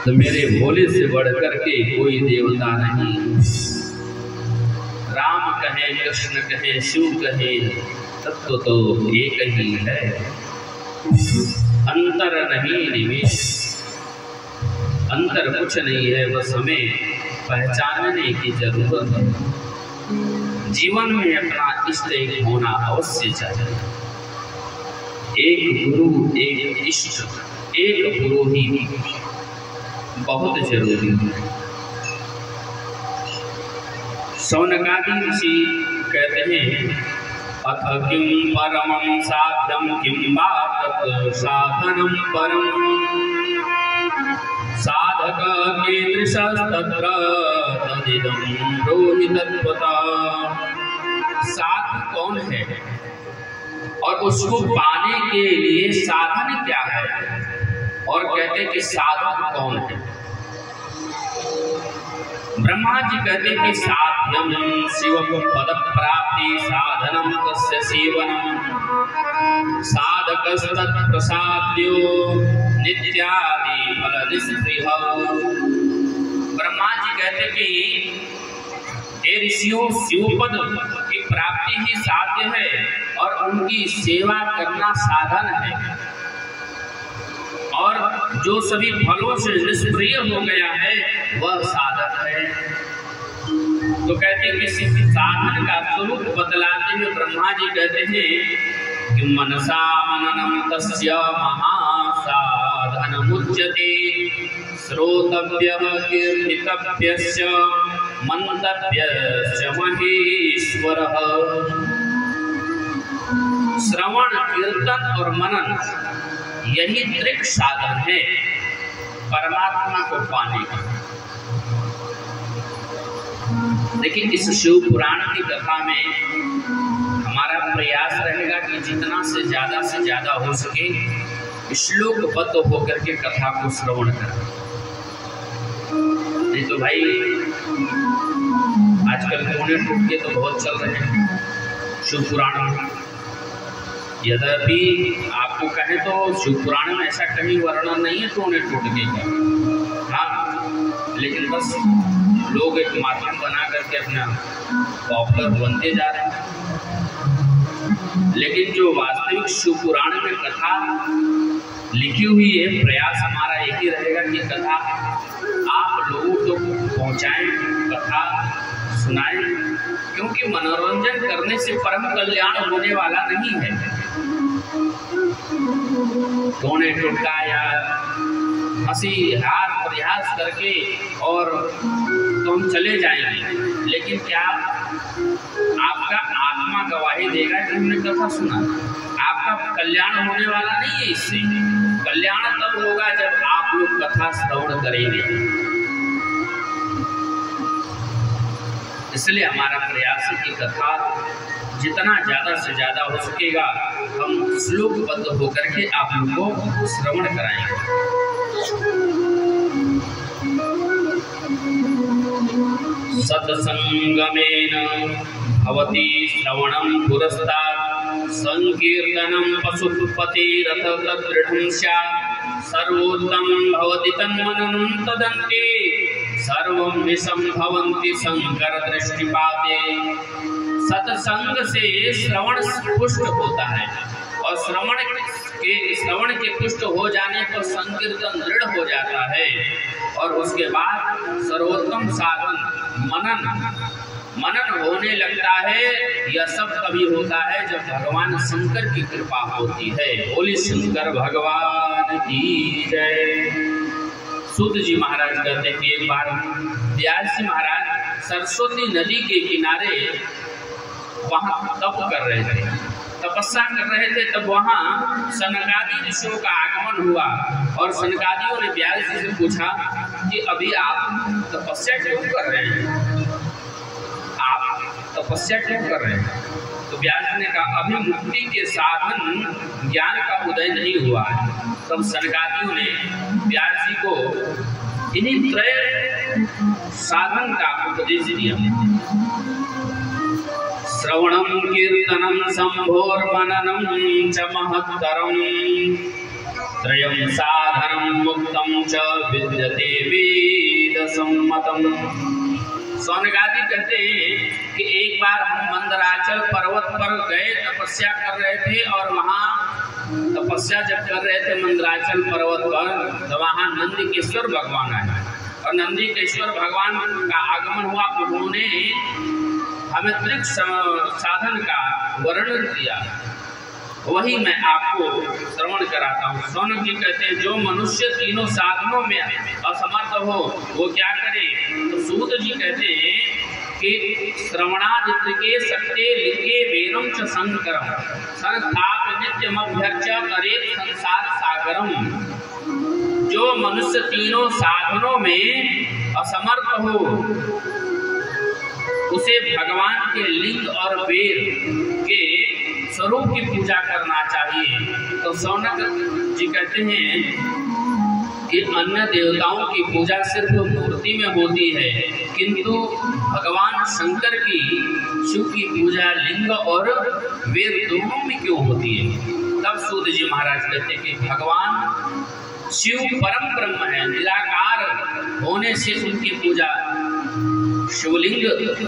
तो मेरे भोले से बढ़कर के कोई देवता नहीं। राम कहे, कृष्ण कहे, शिव कहे, तत्व तो एक ही है। अंतर नहीं निवेश, अंतर कुछ नहीं है, बस हमें पहचानने की जरूरत है। जीवन में अपना इष्ट एक होना अवश्य चाहिए। एक गुरु, एक इष्ट, एक पुरोहित बहुत जरूरी है। शौनकादि ऋषि कहते हैं, अथ किं परमं साध्यं किं वा तत् साधनं परम्, साधक कीदृशस्तत्र तदिदं ब्रूहि तत्त्वतः। साधक कौन है और उसको पाने के लिए साधन क्या है, और कहते हैं कि साधक कौन है। ब्रह्मा जी कहते हैं कि साध्यम शिव पद प्राप्ति साधनम तस्य सेवनम, साधकस्तत् प्रसाद्यो नित्यादि फल निस्पृह। ब्रह्मा जी कहते कि हे ऋषियों, शिवपद की प्राप्ति ही साध्य है और उनकी सेवा करना साधन है, और जो सभी फलों से निष्क्रिय हो गया है वह साधक है। तो कहते हैं कि साधन का स्वरूप बतलाते हुए ब्रह्मा जी कहते हैं कि मनसा मननम तस्य महासाधनमुच्यते, श्रोतव्यः कीर्तितव्यस्य मंतव्यस्य महेश्वरः। श्रवण, कीर्तन और मनन यही त्रिक साधन है परमात्मा को पाने का। लेकिन इस शिव पुराण की कथा में हमारा प्रयास रहेगा कि जितना से ज्यादा हो सके श्लोकबद्ध होकर के कथा को श्रवण करें। नहीं तो भाई आजकल टोने टुटके तो बहुत चल रहे हैं शिव पुराण में। यद्यपि आपको कहें तो शिव पुराण में ऐसा कहीं वर्णन नहीं है टोने टोटके का, हाँ, लेकिन बस लोग एक माध्यम बना करके अपना पॉपुलर बनते जा रहे हैं। लेकिन जो वास्तविक शिव पुराण में कथा लिखी हुई है, प्रयास हमारा यही रहेगा कि कथा आप लोगों तक पहुँचाएं, कथा सुनाएं, क्योंकि मनोरंजन करने से परम कल्याण होने वाला नहीं है। टोने टुटका या हंसी हाथ प्रयास करके और तो हम चले जाएंगे, लेकिन क्या आपका आत्मा गवाही देगा कि हमने कथा सुना? आपका कल्याण होने वाला नहीं है। इससे कल्याण तब होगा जब आप लोग कथा श्रवण करेंगे। इसलिए हमारा प्रयास है कि कथा जितना ज़्यादा से ज़्यादा हो सकेगा हम श्लोकबद्ध होकर के आप लोगों को श्रवण कराएंगे। सत्संगमेन भवति श्रवणं पुरस्तात्, संकीर्तनं पशुपतिरथ तद्दृढं स्यात्, सर्वोत्तमं भवति तन्मननं तदन्ते, सर्वं विसंभवन्ति शंकर दृष्टिपाते। सत्संग से श्रवण पुष्ट होता है, और श्रवण के पुष्ट हो जाने पर संकीर्तन दृढ़ हो जाता है, और उसके बाद सर्वोत्तम साधन मनन होने लगता है। यह सब तभी होता है जब भगवान शंकर की कृपा होती है। बोले शंकर भगवान की जय। सूत जी महाराज कहते हैं कि एक बार व्यास जी महाराज सरस्वती नदी के किनारे वहाँ तप कर रहे थे, तपस्या कर रहे थे। तब वहाँ सनकादि ऋषियों का आगमन हुआ, और सनकादियों ने व्यास जी से पूछा कि अभी आप तपस्या क्यों कर रहे हैं, आप तपस्या क्यों कर रहे हैं? तो व्यास जी ने कहा अभी मुक्ति के साधन ज्ञान का उदय नहीं हुआ है। तब सनकादियों ने व्यास जी को इन्हीं त्रय साधन का उपदेश दिया। श्रवणं कीर्तनं शंभोर्मननं च महत्तरम् त्रयं साधनं मुक्तं च विद्यते वेद सम्मतम। सौनकादि कहते हैं कि एक बार हम मंदराचल पर्वत पर गए, तपस्या कर रहे थे, और वहाँ तपस्या जब कर रहे थे मंदराचल पर्वत पर, तो वहाँ नंदकेश्वर भगवान आए, और नंदकेश्वर भगवान का आगमन हुआ। उन्होंने हमें त्रिक साधन का वर्णन दिया, वही मैं आपको श्रवण कराता हूँ। सौनक जी कहते हैं जो मनुष्य तीनों साधनों में असमर्थ हो वो क्या करे? तो सूत जी कहते हैं कि श्रवणादित्य सत्य लिंगे वेरम च संकरम संस्थाप नित्यमभ्यर्च करे संसार सागरम। जो मनुष्य तीनों साधनों में असमर्थ हो उसे भगवान के लिंग और वेर के स्वरूप की पूजा करना चाहिए। तो सौनक जी कहते हैं कि अन्य देवताओं की पूजा सिर्फ मूर्ति में होती है, किंतु भगवान शंकर की शिव की पूजा लिंग और वेद दोनों में क्यों होती है? तब सूत जी महाराज कहते हैं कि भगवान शिव परम ब्रह्म है, निराकार होने से उनकी पूजा शिवलिंग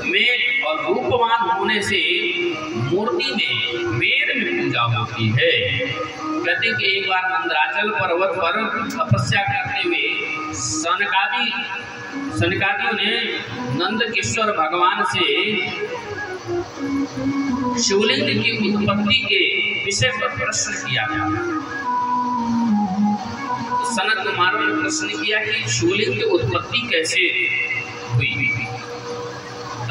में और रूपवान होने से मूर्ति में वेद में पूजा होती है। कहते कि एक बार मंदराचल पर्वत पर तपस्या करते हुए सनकादियों ने नंदकेश्वर भगवान से शिवलिंग की उत्पत्ति के विषय पर प्रश्न किया। सनत कुमारों ने प्रश्न किया कि शिवलिंग की उत्पत्ति कैसे हुई?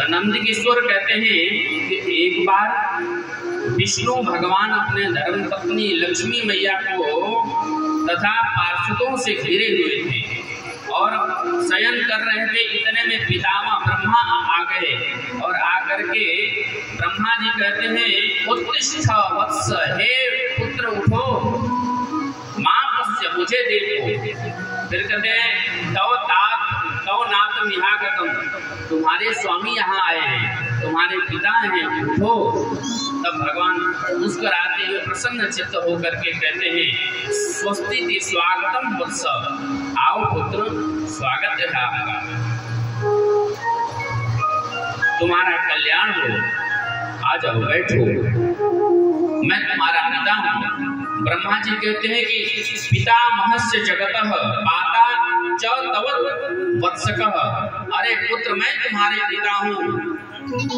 नंदकेश्वर कहते हैं कि एक बार विष्णु भगवान अपने धर्म पत्नी लक्ष्मी मैया को तथा पार्षदों से घिरे हुए थे और शयन कर रहे थे। इतने में पितामह ब्रह्मा आ गए और आकर के ब्रह्मा जी कहते हैं उत्तिष्ठ वत्स, हे पुत्र उठो, मां पश्य, मुझे देखो। फिर कहते हैं तव नातम यहाँ गतम, तुम्हारे स्वामी यहाँ आए हैं, तुम्हारे पिता हैं, उठो। तब भगवान मुस्कुराते हुए प्रसन्न चित्त होकर के कहते हैं स्वस्ति ति स्वागतम वत्स, आओ पुत्र, स्वागत है आपका, तुम्हारा कल्याण हो, आ जाओ, बैठो, मैं तुम्हारा पिता हूँ। ब्रह्मा जी कहते हैं कि पितामहस्य जगतः पाता च तव वत्सकः, अरे पुत्र मैं तुम्हारे पिता हूँ।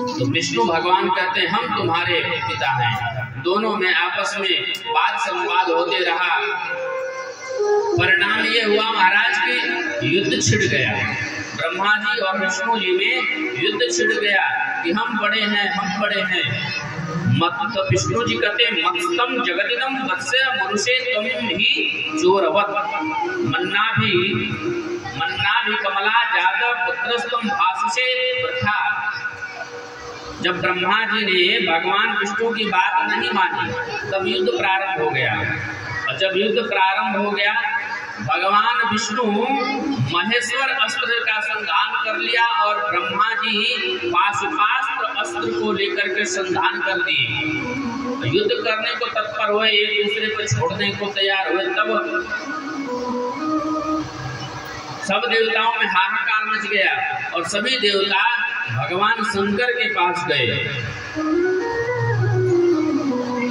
तो विष्णु भगवान कहते हैं हम तुम्हारे पिता हैं। दोनों में आपस में वाद संवाद होते रहा। परिणाम ये हुआ महाराज की युद्ध छिड़ गया। ब्रह्मा जी और विष्णु जी में युद्ध छिड़ गया कि हम बड़े हैं, हम बड़े हैं। तो विष्णु जी कहते मत्स्तम जगदिदम वत्स्य मनुष्य तुम ही चोरवत, मन्ना भी कमला जाता पुत्रस्तम भाषसे वृथा। जब ब्रह्मा जी ने भगवान विष्णु की बात नहीं मानी तब युद्ध प्रारंभ हो गया, और जब युद्ध प्रारंभ हो गया भगवान विष्णु महेश्वर अस्त्र का संधान कर लिया और ब्रह्मा जी पाशुपास्त्र अस्त्र को लेकर के संधान कर दिए। युद्ध करने को तत्पर हुए, एक दूसरे को छोड़ने को तैयार हुए। तब सब देवताओं में हाहाकार मच गया और सभी देवता भगवान शंकर के पास गए।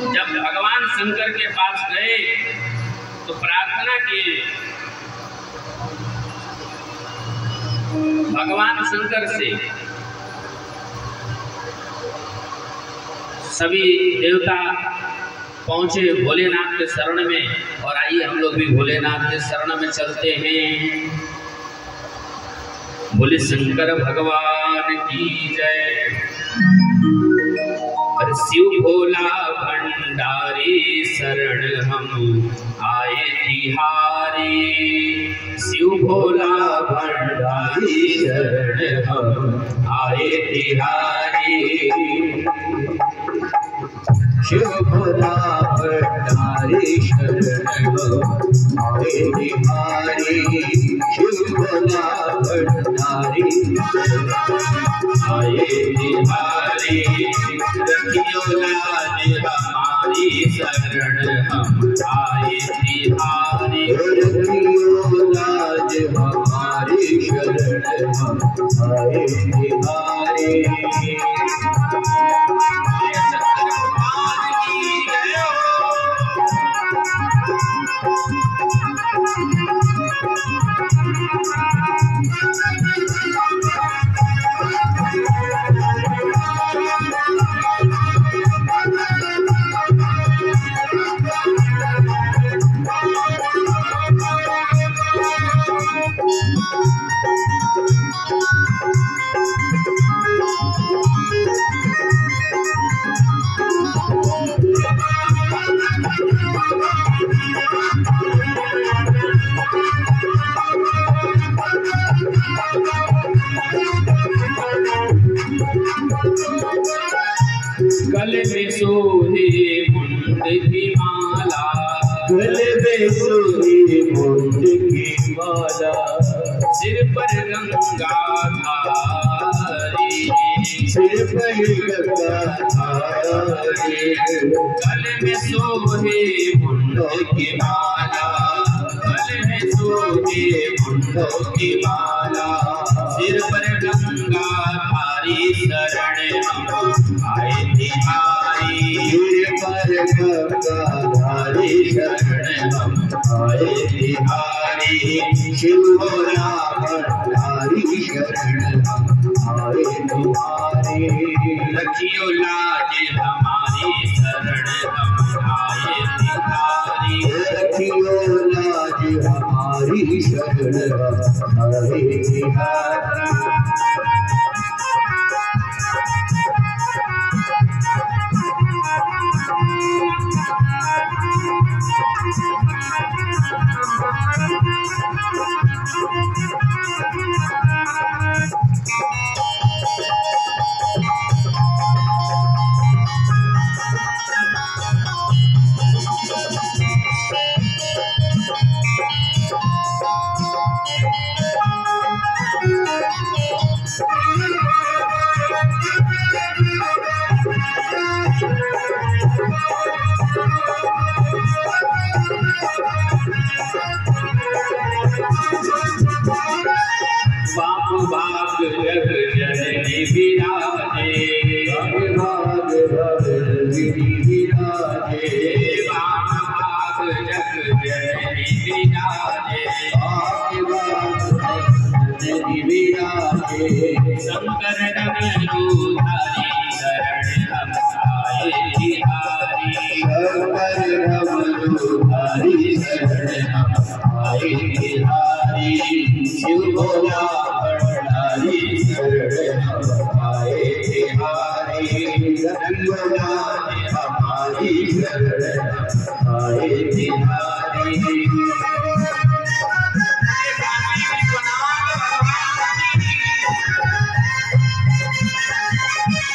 जब भगवान शंकर के पास गए तो प्रार्थना की, भगवान शंकर से सभी देवता पहुंचे भोलेनाथ के शरण में। और आइए हम लोग भी भोलेनाथ के शरण में चलते हैं। बोले शंकर भगवान की जय। अरे शिव भोला भंडारी शरण हम आए तिहारी, शिव भोला भंडारी शरण हम आए तिहारी, शिव भोला भंडारी शरण हम आए तिहारी, शिव भोला भंडारी आए तिहारी, रखियो लाज हमारी शरण हम आए तिहारी। आए बिहारी। गले में सोहे मुंड की माला, गले में सोहे मुंड की माला, सिर पर गंगा धारी, सिर पर गंगा धारी। गले में सोहे मुंड की माला, गले में सोहे मुंड की माला, सिर पर गंगा धारी, शरण हम आए बिहारी। सिर पर गंगा धारी, शरण हम आए बिहारी। शिव भोला भंडारी, शरण हम आए बिहारी। रखियो लाज हमारी, शरण हम आए बिहारी। रखियो लाज हमारी, शरण हम आए बिहारी। बाप भाग जग जननी विराजे, भाग भाग जननी विराजे। बाप भाग जग जननी विराजे, जननी विराजे। शंकर डमरूधारी, शरण हम आए बिहारी। शंकर डमरूधारी, शरण हम आए बिहारी। शिव भोला भंडारी, शरण हम आए बिहारी। रखियो लाज हमारी, शरण हम आए बिहारी।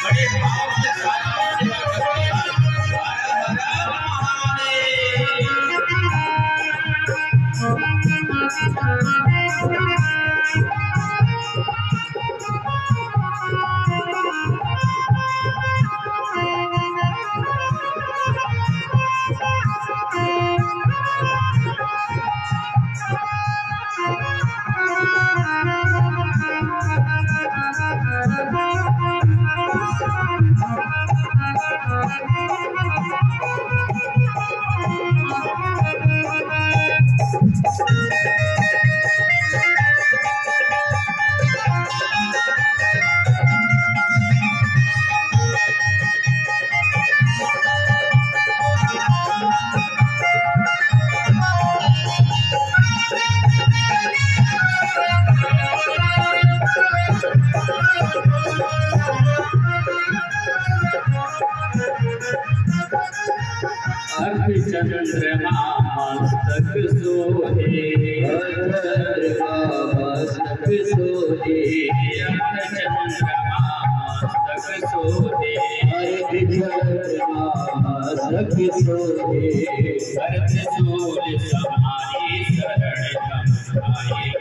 बड़े भाव से साधु सेवा करते हैं। हर हर चंद्रमा मस्तक सोहे, चंद्रमा मस्तक सोहे। चंद्रमा मस्तक सोहे, चंद्रमा मस्तक सोहे। अर्थ सोल समारी, शरण हम आए